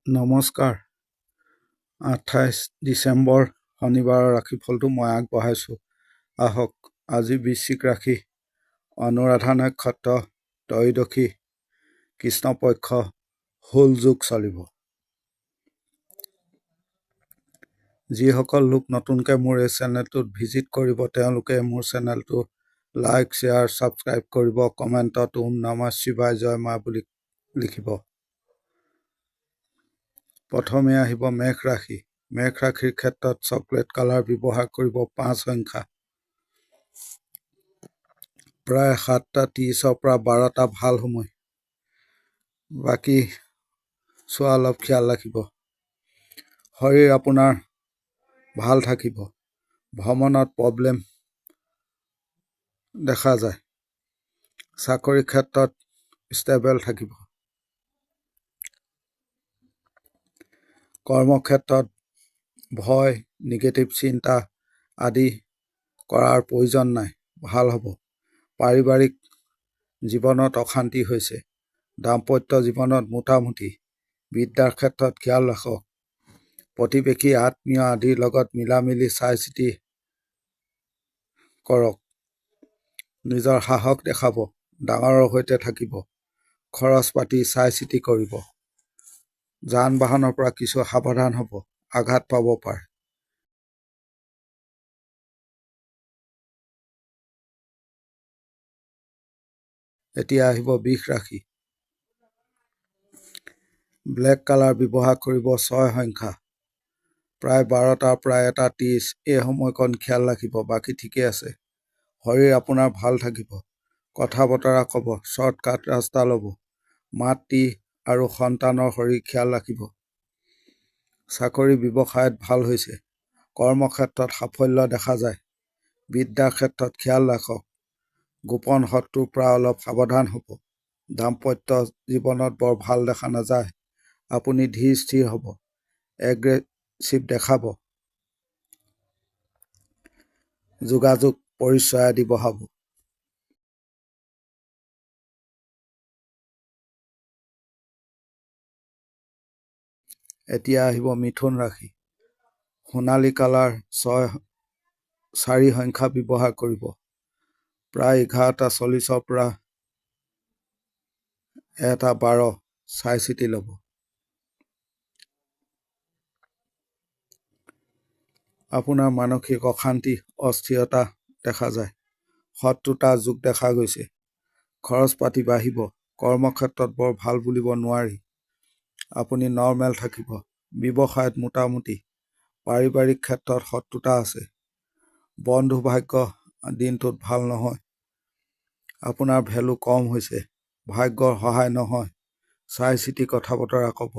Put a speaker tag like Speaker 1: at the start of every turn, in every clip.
Speaker 1: নমস্কাৰ। 28 ডিচেম্বৰ শনিবাৰৰ ৰাশিফলটো মই আগবঢ়াইছোঁ। আহক আজি বৃশ্চিক ৰাশি, অনুৰাধা নক্ষত্ৰ, ত্ৰয়োদশী, কৃষ্ণপক্ষ, হুল যোগ চলিব। যিসকল লোক নতুনকৈ মোৰ এই চেনেলটোত ভিজিট কৰিব তেওঁলোকে মোৰ চেনেলটো লাইক, শ্বেয়াৰ, ছাবস্ক্ৰাইব কৰিব। কমেণ্টত ওম নমঃ শিৱায় জয় মা বুলি লিখিব। প্ৰথমে আহিব মেঘ ৰাশি। মেঘ ৰাশিৰ ক্ষেত্ৰত চকলেট কালাৰ ব্যৱহাৰ কৰিব 5 সংখ্যা। প্ৰায় 7:30 পৰা 12টা ভাল সময়। বাকী চোৱা অলপ খেয়াল ৰাখিব। শৰীৰ আপোনাৰ ভাল থাকিব। ভ্ৰমণত প্ৰব্লেম দেখা যায়। চাকৰি ক্ষেত্ৰত ষ্টেবল থাকিব। কৰ্মক্ষেত্ৰত ভয়, নিগেটিভ চিন্তা আদি কৰাৰ প্ৰয়োজন নাই, ভাল হ'ব। পাৰিবাৰিক জীৱনত অশান্তি হৈছে। দাম্পত্য জীৱনত মোটামুটি। বিদ্যাৰ ক্ষেত্ৰত খেয়াল ৰাখক। প্ৰতিবেশী আত্মীয় আদিৰ লগত মিলামিলি চাই চিতি কৰক। নিজৰ সাহস দেখাব। ডাঙৰৰ সৈতে থাকিব। খৰচ পাতি চাই চিতি কৰিব। যান বাহনৰ পৰা কিছু সাৱধান হ'ব, আঘাত পাব পাৰে। এতিয়া আহিব বৃষ ৰাশি। ব্লেক কালাৰ ব্যৱহাৰ কৰিব 6 সংখ্যা। প্ৰায় 12টাৰ পৰা 1:30 এই সময়কণ খেয়াল ৰাখিব, বাকী ঠিকে আছে। শৰীৰ আপোনাৰ ভাল থাকিব। কথা বতৰা ক'ব, শ্বৰ্টকাট ৰাস্তা ল'ব। মাতৃ আৰু সন্তানৰ শৰীৰ খেয়াল ৰাখিব। চাকৰি ব্যৱসায়ত ভাল হৈছে। কৰ্মক্ষেত্ৰত সাফল্য দেখা যায়। বিদ্যাৰ ক্ষেত্ৰত খেয়াল ৰাখক। গোপন শত্ৰুৰ পৰা অলপ সাৱধান হ'ব। দাম্পত্য জীৱনত বৰ ভাল দেখা নাযায়। আপুনি ধীৰ স্থিৰ হ'ব। এগ্ৰেছিভ দেখাব। যোগাযোগ পৰিচয় আদি বঢ়াব। এতিয়া আহিব মিথুন ৰাশি। সোণালী কালাৰ 4 সংখ্যা ব্যৱহাৰ কৰিব। প্ৰায় 11:40 পৰা 1:12 চাই চিতি ল'ব। আপোনাৰ মানসিক অশান্তি, অস্থিৰতা দেখা যায়। শত্ৰুতা যোগ দেখা গৈছে। খৰচ পাতি বাঢ়িব। কৰ্মক্ষেত্ৰত বৰ ভাল বুলিব নোৱাৰি। আপুনি নৰ্মেল থাকিব। ব্যৱসায়ত মোটামুটি। পাৰিবাৰিক ক্ষেত্ৰত শত্ৰুতা আছে। বন্ধু ভাগ্য দিনটোত ভাল নহয়। আপোনাৰ ভেলু কম হৈছে। ভাগ্যৰ সহায় নহয়। চাই চিতি কথা বতৰা ক'ব।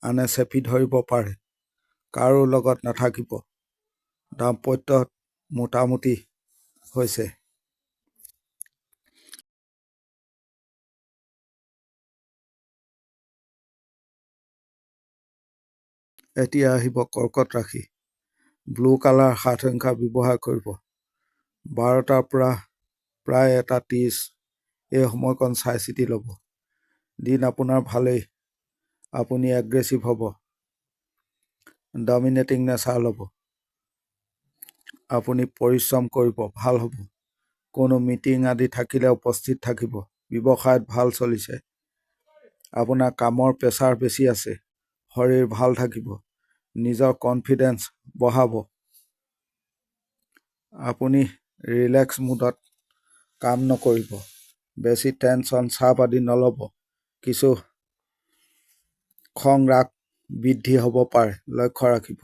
Speaker 1: আনে চেপি ধৰিব পাৰে। কাৰো লগত নাথাকিব। দাম্পত্যত মোটামুটি হৈছে। এতিয়া আহিব কৰ্কট ৰাশি। ব্লু কালাৰ 7 সংখ্যা ব্যৱহাৰ কৰিব। 12টাৰ পৰা প্ৰায় 1:30 এই সময়কণ চাই চিতি ল'ব। দিন আপোনাৰ ভালেই। আপুনি এগ্ৰেছিভ হ'ব। ডমিনেটিং নেচাৰ ল'ব। আপুনি পৰিশ্ৰম কৰিব, ভাল হ'ব। কোনো মিটিং আদি থাকিলে উপস্থিত থাকিব। ব্যৱসায়ত ভাল চলিছে। আপোনাৰ কামৰ প্ৰেছাৰ বেছি আছে। শৰীৰ ভাল থাকিব। নিজৰ কনফিডেন্স বঢ়াব। আপুনি ৰিলেক্স মুডত কাম নকৰিব। বেছি টেনচন, চাপ আদি নল'ব। কিছু খং ৰাগ বৃদ্ধি হ'ব পাৰে, লক্ষ্য ৰাখিব।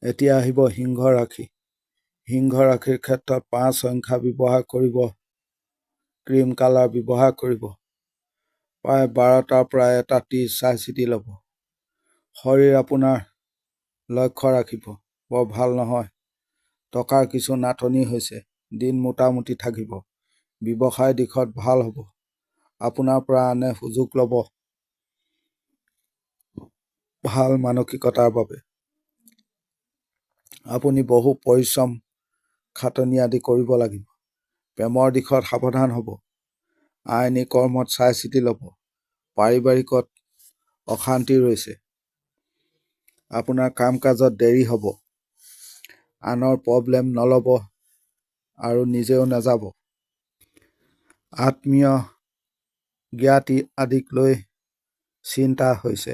Speaker 1: এতিয়া আহিব সিংহ ৰাশি। সিংহ ৰাশিৰ ক্ষেত্ৰত 5 সংখ্যা ব্যৱহাৰ কৰিব। ক্ৰীম কালাৰ ব্যৱহাৰ কৰিব। প্ৰায় 12টাৰ পৰা 1:30 চাই চিতি ল'ব। শৰীৰ আপোনাৰ লক্ষ্য ৰাখিব। বৰ ভাল নহয়। টকাৰ কিছু নাটনি হৈছে। দিন মোটামুটি থাকিব। ব্যৱসায় দিশত ভাল হ'ব। আপোনাৰ পৰা আনে সুযোগ ল'ব। ভাল মানসিকতাৰ বাবে। আপুনি বহু পৰিশ্ৰম খাটনি আদি কৰিব লাগিব। প্ৰেমৰ দিশত সাৱধান হ'ব। আইনী কৰ্মত চাই চিতি ল'ব। পাৰিবাৰিকত অশান্তি ৰৈছে। আপোনাৰ কাম কাজত দেৰি হ'ব। আনৰ প্ৰব্লেম নল'ব আৰু নিজেও নাযাব। আত্মীয় জ্ঞাতি আদিক লৈ চিন্তা হৈছে।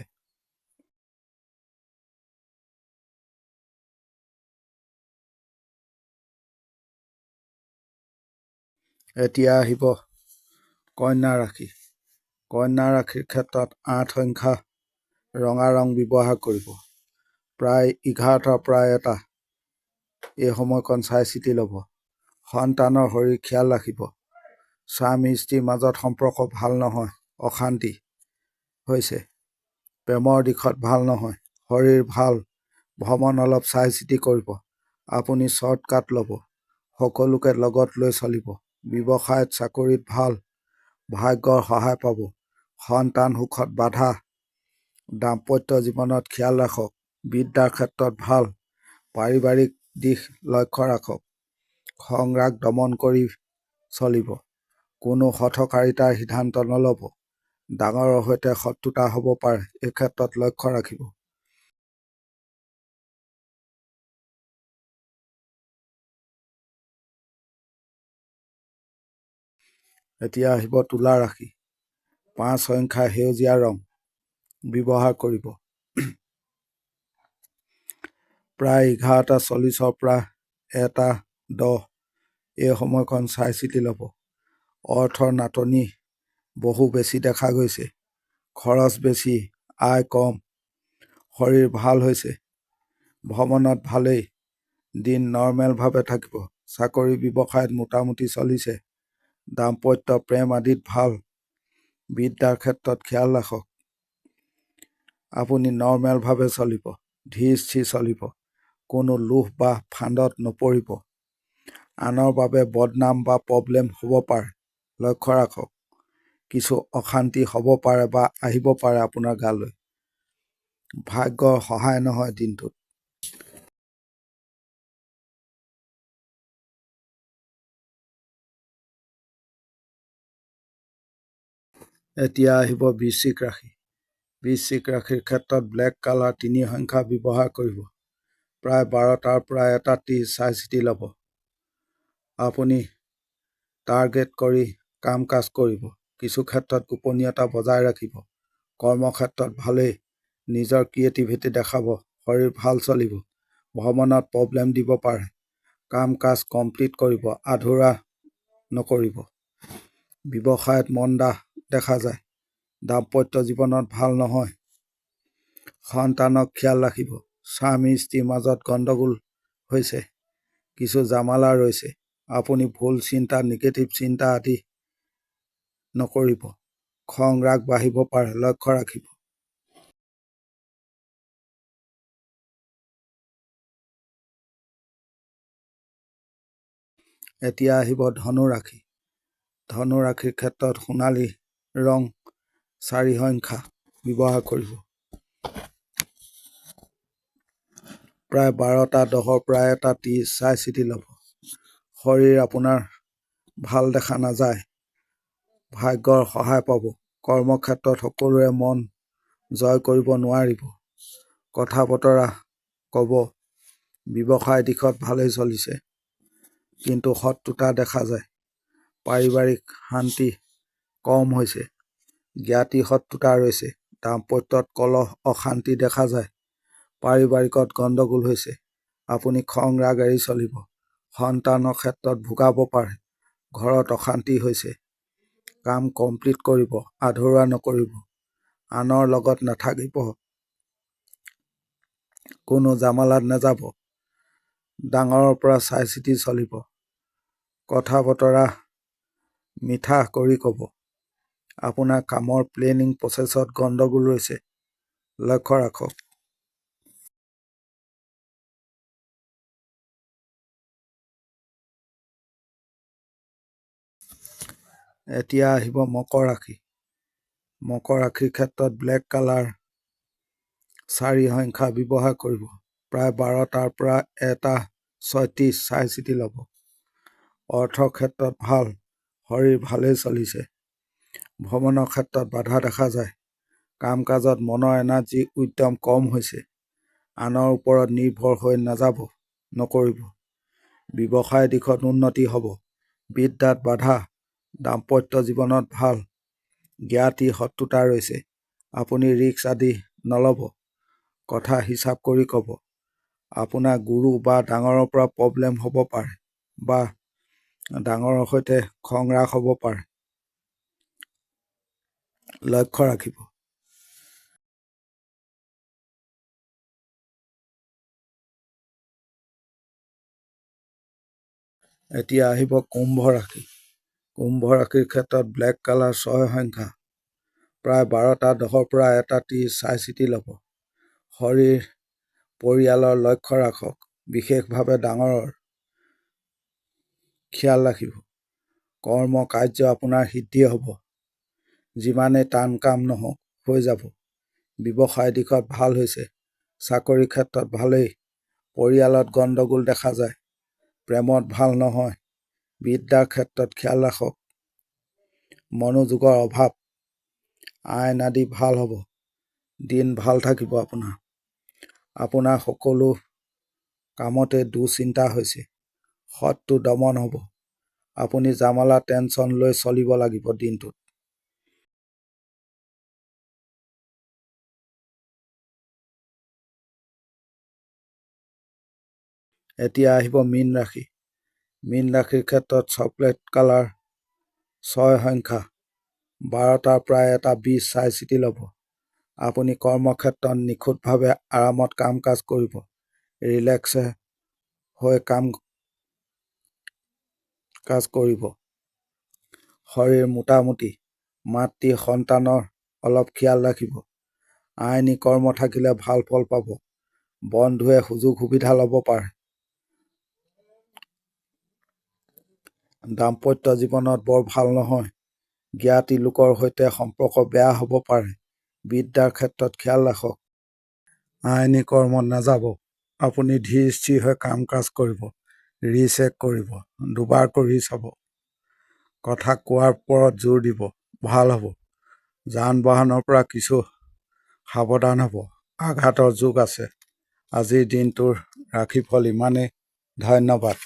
Speaker 1: এতিয়া আহিব কন্যা ৰাশি। কন্যা ৰাশিৰ ক্ষেত্ৰত ৮ সংখ্যা ৰঙা ৰং ব্যৱহাৰ কৰিব। প্ৰায় 11টাৰ পৰা 1টা এই সময়কণ চাই চিতি ল'ব। সন্তানৰ শৰীৰ খিয়াল ৰাখিব। স্বামী স্ত্ৰীৰ মাজত সম্পৰ্ক ভাল নহয়, অশান্তি হৈছে। প্ৰেমৰ দিশত ভাল নহয়, শৰীৰ ভাল। ভ্ৰমণ অলপ চাই চিতি কৰিব। আপুনি শ্বৰ্টকাট ল'ব। সকলোকে লগত লৈ চলিব। ব্যৱসায়ত চাকৰিত ভাল। ভাগ্যৰ সহায় পাব। সন্তান সুখত বাধা। দাম্পত্য জীৱনত খিয়াল ৰাখক। বিদ্যাৰ ক্ষেত্ৰত ভাল। পাৰিবাৰিক দিশ লক্ষ্য ৰাখক। খং ৰাগ দমন কৰি চলিব। কোনো হঠকাৰিতাৰ সিদ্ধান্ত নল'ব। ডাঙৰৰ সৈতে শত্ৰুতা হ'ব পাৰে, এই ক্ষেত্ৰত লক্ষ্য ৰাখিব। এতিয়া আহিব তুলা ৰাশি। 5 সংখ্যা সেউজীয়া ৰং ব্যৱহাৰ কৰিব। প্ৰায় 11:40ৰ পৰা 1:10 এই সময়কণ চাই চিতি ল'ব। অৰ্থৰ নাটনি বহু বেছি দেখা গৈছে। খৰচ বেছি, আয় কম। শৰীৰ ভাল হৈছে। ভ্ৰমণত ভালেই। দিন নৰ্মেলভাৱে থাকিব। চাকৰি ব্যৱসায়ত মোটামুটি চলিছে। দাম্পত্য প্ৰেম আদিত ভাল। বিদ্যাৰ ক্ষেত্ৰত খিয়াল ৰাখক। আপুনি নৰ্মেলভাৱে চলিব। ধীৰ স্থিৰ চলিব। কোনো লোভ বা ফান্দত নপৰিব। আনৰ বাবে বদনাম বা প্ৰব্লেম হ'ব পাৰে, লক্ষ্য ৰাখক। কিছু অশান্তি হ'ব পাৰে বা আহিব পাৰে আপোনাৰ গালৈ। ভাগ্যৰ সহায় নহয় দিনটোত। এতিয়া আহিব বৃশ্চিক ৰাশি। বৃশ্চিক ৰাশিৰ ক্ষেত্ৰত ব্লেক কালাৰ 3 সংখ্যা ব্যৱহাৰ কৰিব। প্ৰায় 12টাৰ পৰা 1:30 চাই চিতি ল'ব। আপুনি টাৰ্গেট কৰি কাম কাজ কৰিব। কিছু ক্ষেত্ৰত গোপনীয়তা বজাই ৰাখিব। কৰ্মক্ষেত্ৰত ভালেই। নিজৰ ক্ৰিয়েটিভিটি দেখাব। শৰীৰ ভাল চলিব। ভ্ৰমণত প্ৰব্লেম দিব পাৰে। কাম কাজ কমপ্লিট কৰিব, আধৰুৱা নকৰিব। ব্যৱসায়ত মন্দা দেখা যায়। দাম্পত্য জীৱনত ভাল নহয়। সন্তানক খিয়াল ৰাখিব। স্বামী স্ত্ৰীৰ মাজত গণ্ডগোল হৈছে। কিছু জামালা ৰৈছে। আপুনি ভুল চিন্তা, নিগেটিভ চিন্তা আদি নকৰিব। খং ৰাগ বাঢ়িব পাৰে, লক্ষ্য ৰাখিব। এতিয়া আহিব ধনু ৰাশি। ধনু ৰাশিৰ ক্ষেত্ৰত সোণালী ৰং 4 সংখ্যা ব্যৱহাৰ কৰিব। প্ৰায় 12:10 পৰা 1:30 চাই চিতি ল'ব। শৰীৰ আপোনাৰ ভাল দেখা নাযায়। ভাগ্যৰ সহায় পাব। কৰ্মক্ষেত্ৰত সকলোৰে মন জয় কৰিব নোৱাৰিব। কথা বতৰা ক'ব। ব্যৱসায় দিশত ভালেই চলিছে, কিন্তু শত্ৰুতা দেখা যায়। পাৰিবাৰিক শান্তি কম হৈছে। জ্ঞাতি শত্ৰুতা ৰৈছে। দাম্পত্যত কলহ অশান্তি দেখা যায়। পাৰিবাৰিকত গণ্ডগোল হৈছে। আপুনি খং ৰাগ এৰি চলিব। সন্তানৰ ক্ষেত্ৰত ভোগাব পাৰে। ঘৰত অশান্তি হৈছে। কাম কমপ্লিট কৰিব, আধৰুৱা নকৰিব। আনৰ লগত নাথাকিব। কোনো জামালাত নাযাব। ডাঙৰৰ পৰা চাই চিতি চলিব। কথা বতৰা মিঠা কৰি ক'ব। আপোনাৰ কামৰ প্লেনিং প্ৰচেছত গণ্ডগোল ৰৈছে, লক্ষ্য ৰাখক। এতিয়া আহিব মকৰ ৰাশি। মকৰ ৰাশিৰ ক্ষেত্ৰত ব্লেক কালাৰ 4 সংখ্যা ব্যৱহাৰ কৰিব। প্ৰায় 12টাৰ পৰা 1:36 চাই চিতি ল'ব। অৰ্থৰ ক্ষেত্ৰত ভাল, শৰীৰ ভালেই চলিছে। ভ্ৰমণৰ ক্ষেত্ৰত বাধা দেখা যায়। কাম কাজত মনৰ এনাৰ্জি উদ্যম কম হৈছে। আনৰ ওপৰত নিৰ্ভৰ হৈ নকৰিব। ব্যৱসায় দিশত উন্নতি হ'ব। বিদ্যাত বাধা, দাম্পত্য জীৱনত ভাল। জ্ঞাতি শত্ৰুতা ৰৈছে। আপুনি ৰিস্ক আদি নল'ব। কথা হিচাপ কৰি ক'ব। আপোনাৰ গুৰু বা ডাঙৰৰ পৰা প্ৰব্লেম হ'ব পাৰে বা ডাঙৰৰ সৈতে খং-ৰাগ হ'ব পাৰে। লক্ষ্য ৰাখিব। এতিয়া আহিব কুম্ভ ৰাশি। কুম্ভ ৰাশিৰ ক্ষেত্ৰত ব্লেক কালাৰ 6 সংখ্যা। প্ৰায় 12:10 পৰা 1:30 চাই চিতি ল'ব। শৰীৰ, পৰিয়ালৰ লক্ষ্য ৰাখক। বিশেষভাৱে ডাঙৰৰ খিয়াল ৰাখিব। কৰ্ম কাৰ্য আপোনাৰ সিদ্ধি হ'ব। যিমানেই টান কাম নহওক হৈ যাব। ব্যৱসায় দিশত ভাল হৈছে। চাকৰি ক্ষেত্ৰত ভালেই। পৰিয়ালত গণ্ডগোল দেখা যায়। প্ৰেমত ভাল নহয়। বিদ্যাৰ ক্ষেত্ৰত খিয়াল ৰাখক। মনোযোগৰ অভাৱ। আইন আদি ভাল হ'ব। দিন ভাল থাকিব আপোনাৰ সকলো কামতে দুশ্চিন্তা হৈছে। শত্ৰু দমন হ'ব। আপুনি জামালা টেনচন লৈ চলিব লাগিব দিনটোত। এতিয়া আহিব মীন ৰাশি। মীন ৰাশিৰ ক্ষেত্ৰত চকলেট কালাৰ 6 সংখ্যা। 12টাৰ পৰা 1:20 চাই চিতি ল'ব। আপুনি কৰ্মক্ষেত্ৰত নিখুঁতভাৱে আৰামত কাম কাজ কৰিব। ৰিলেক্স হৈ কাম কাজ কৰিব। শৰীৰ মোটামুটি। মাতৃ সন্তানৰ অলপ খিয়াল ৰাখিব। আইনী কৰ্ম থাকিলে ভাল ফল পাব। বন্ধুৱে সুযোগ সুবিধা ল'ব পাৰে। দাম্পত্য জীৱনত বৰ ভাল নহয়। জ্ঞাতি লোকৰ সৈতে সম্পৰ্ক বেয়া হ'ব পাৰে। বিদ্যাৰ ক্ষেত্ৰত খিয়াল ৰাখক। আইনী কৰ্মত নাযাব। আপুনি ধীৰ স্থিৰ হৈ কাম কাজ কৰিব। ৰিচেক কৰিব। দুবাৰ কৰি চাব। কথা কোৱাৰ ওপৰত জোৰ দিব। ভাল হ'ব। যান বাহনৰ পৰা কিছু সাৱধান হ'ব। আঘাতৰ যোগ আছে। আজিৰ দিনটোৰ ৰাশিফল ইমানেই। ধন্যবাদ।